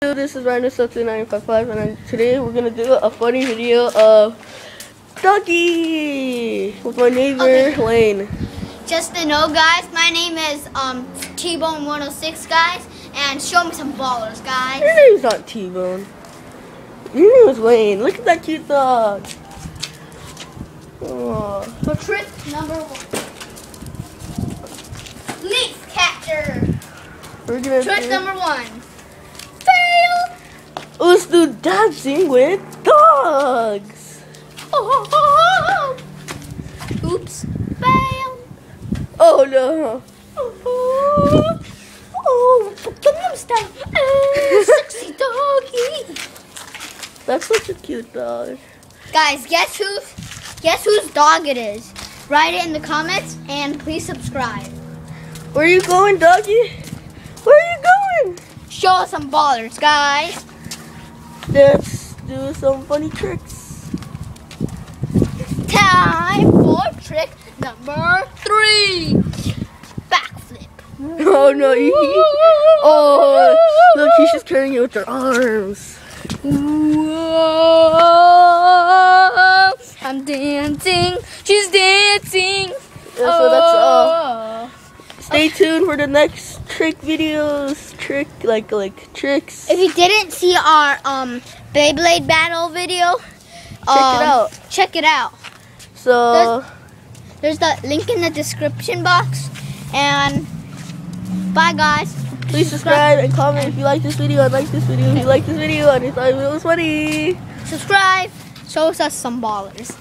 This is Rhino7955 and today we're gonna do a funny video of Doggy with my neighbor Lane. Just to know, guys, my name is T-Bone106, guys, and show me some ballers, guys. Your name's not T-Bone. Your name is Lane. Look at that cute dog. Aww. For trick number 1, leaf catcher. We're gonna Trick do... number 1. Fail. Let's do dancing with dogs. Oh. Oops. Fail. Oh no. Oh, Gangnam Style. Sexy doggy. That's such a cute dog. Guys, guess whose dog it is? Write it in the comments and please subscribe. Where are you going, doggy? Where are you going? Show us some ballers, guys. Let's do some funny tricks. Time for trick number 3. Backflip. Oh no! Oh, look, she's just carrying it with her arms. Whoa, I'm dancing. She's dancing. Yeah, so that's all. Stay tuned for the next trick videos. Tricks. If you didn't see our Beyblade battle video, check it out. So there's the link in the description box. And bye, guys. please subscribe and comment if you like this video and like this video if you like this video and if you thought it was funny. Subscribe. Show us some ballers.